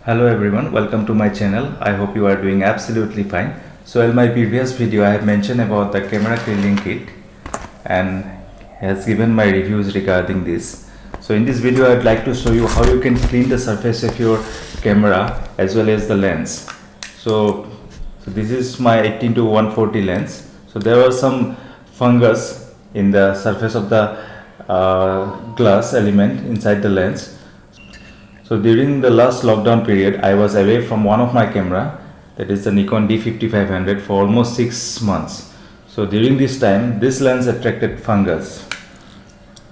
Hello everyone, welcome to my channel. I hope you are doing absolutely fine. So in my previous video I have mentioned about the camera cleaning kit and has given my reviews regarding this. So in this video I'd like to show you how you can clean the surface of your camera as well as the lens. So this is my 18 to 140 lens. So there was some fungus in the surface of the glass element inside the lens. So during the last lockdown period, I was away from one of my camera, that is the Nikon D5500, for almost 6 months. So during this time, this lens attracted fungus.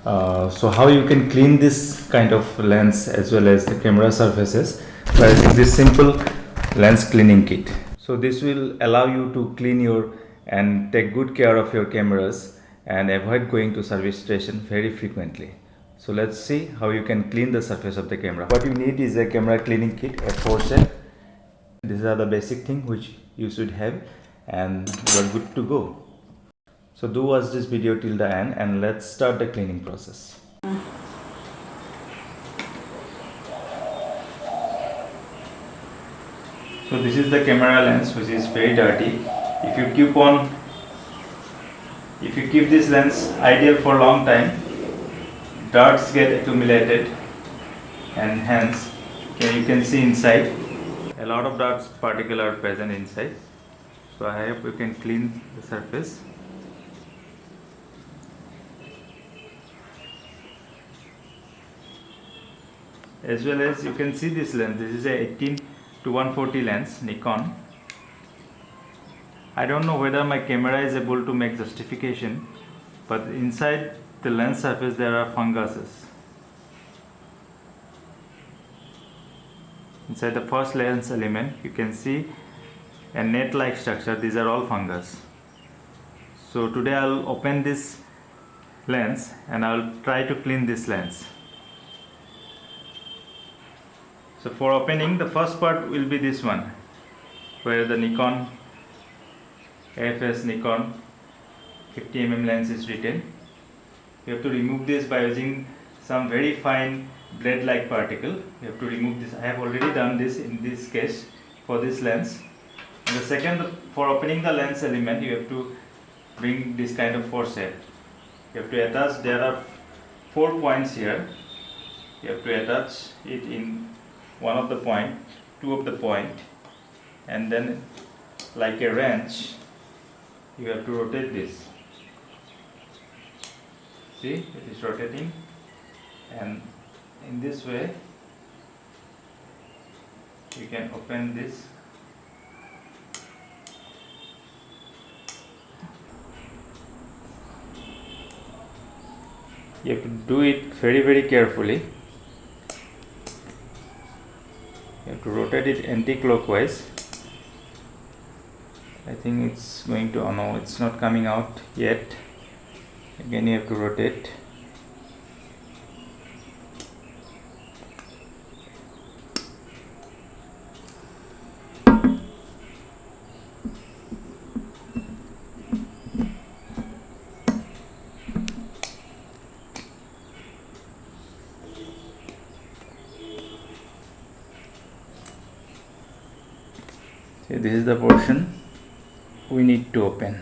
So how you can clean this kind of lens as well as the camera surfaces by using this simple lens cleaning kit. So this will allow you to clean your and take good care of your cameras and avoid going to service station very frequently. So let's see how you can clean the surface of the camera. What you need is a camera cleaning kit, a 4-step. These are the basic things which you should have and you are good to go. So do watch this video till the end and let's start the cleaning process. So this is the camera lens which is very dirty. If you keep this lens idle for a long time, darts get accumulated and hence you can see inside a lot of darts particles are present inside. So I hope you can clean the surface. As well as you can see this lens, this is a 18 to 140 lens Nikon. I don't know whether my camera is able to make justification, but inside the lens surface there are funguses. Inside the first lens element you can see a net like structure. These are all fungus. So today I'll open this lens and I'll try to clean this lens. So for opening, the first part will be this one, where the Nikon AFS Nikon 50mm lens is written. You have to remove this by using some very fine blade like particle. You have to remove this. I have already done this in this case for this lens. And the second, for opening the lens element, you have to bring this kind of forceps. You have to attach, there are 4 points here. You have to attach it in one of the point, 2 of the point, and then like a wrench you have to rotate this. See, it is rotating, and in this way you can open this. You have to do it very carefully. You have to rotate it anti-clockwise. I think it's going to, oh no, it's not coming out yet. Again you have to rotate. See, this is the portion we need to open.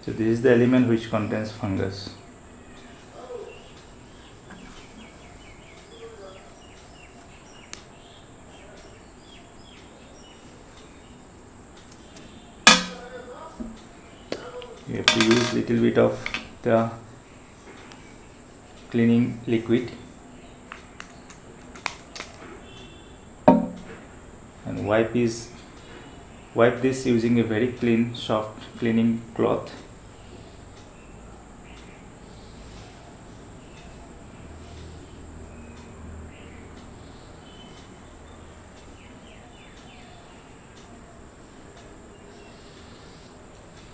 So this is the element which contains fungus. You have to use little bit of the cleaning liquid and wipe this using a very clean soft cleaning cloth.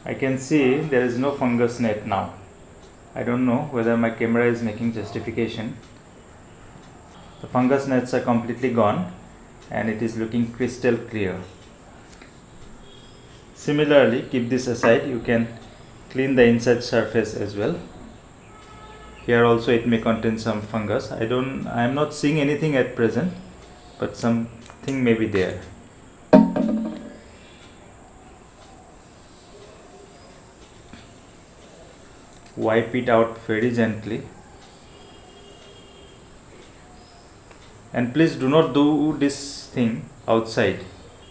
I can see there is no fungus net now. I don't know whether my camera is making justification. The fungus nets are completely gone and it is looking crystal clear. Similarly, keep this aside, you can clean the inside surface as well. Here also it may contain some fungus. I am not seeing anything at present, but something may be there. Wipe it out very gently. And please do not do this thing outside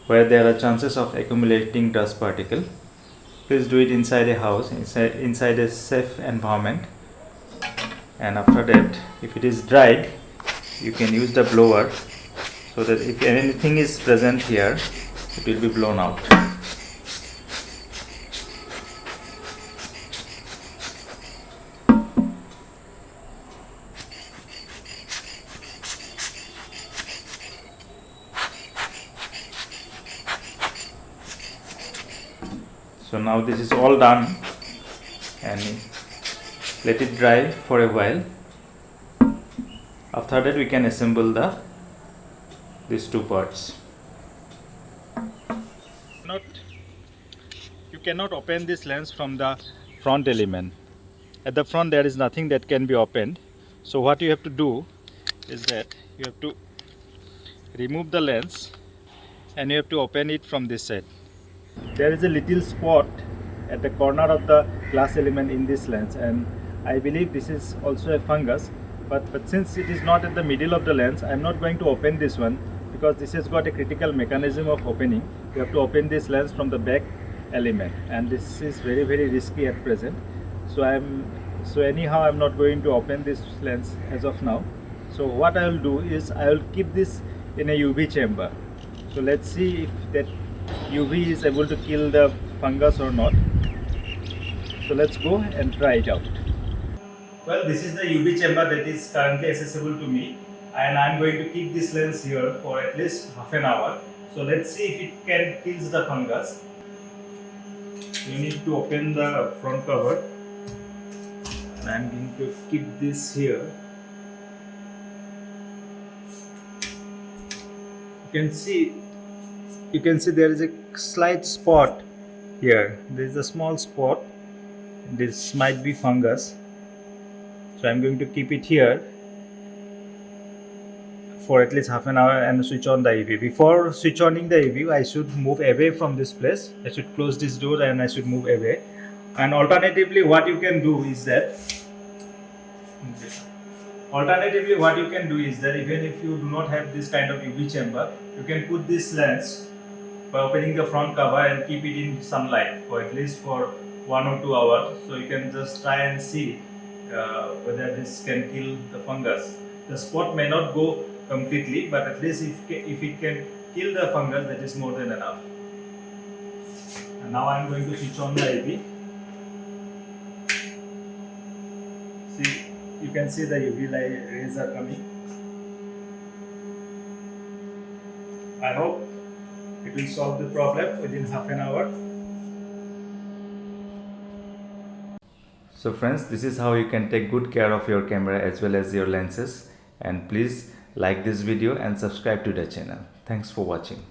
where there are chances of accumulating dust particle. Please do it inside a house, inside a safe environment. And after that, if it is dried, you can use the blower so that if anything is present here, it will be blown out. So now this is all done, and let it dry for a while. After that, we can assemble these two parts. You cannot open this lens from the front element. At the front there is nothing that can be opened. So what you have to do is that you have to remove the lens and you have to open it from this side. There is a little spot at the corner of the glass element in this lens, and I believe this is also a fungus, but since it is not at the middle of the lens, I am not going to open this one because this has got a critical mechanism of opening. You have to open this lens from the back element, and this is very risky at present. So anyhow I am not going to open this lens as of now. So what I will do is I will keep this in a UV chamber. So let's see if that UV is able to kill the fungus or not. So let's go and try it out. Well, this is the UV chamber that is currently accessible to me, and I am going to keep this lens here for at least half an hour. So let's see if it can kill the fungus. You need to open the front cover, and I am going to keep this here. You can see there is a slight spot here. There is a small spot. This might be fungus. So I am going to keep it here for at least half an hour and switch on the UV. Before switch on the UV, I should move away from this place. I should close this door and I should move away. And alternatively, what you can do is that even if you do not have this kind of UV chamber, you can put this lens by opening the front cover and keep it in sunlight for at least for 1 or 2 hours. So you can just try and see whether this can kill the fungus. The spot may not go completely, but at least if it can kill the fungus, that is more than enough. And now I am going to switch on the UV. See, you can see the UV rays are coming. I hope it will solve the problem within half an hour. So friends, this is how you can take good care of your camera as well as your lenses. And please like this video and subscribe to the channel. Thanks for watching.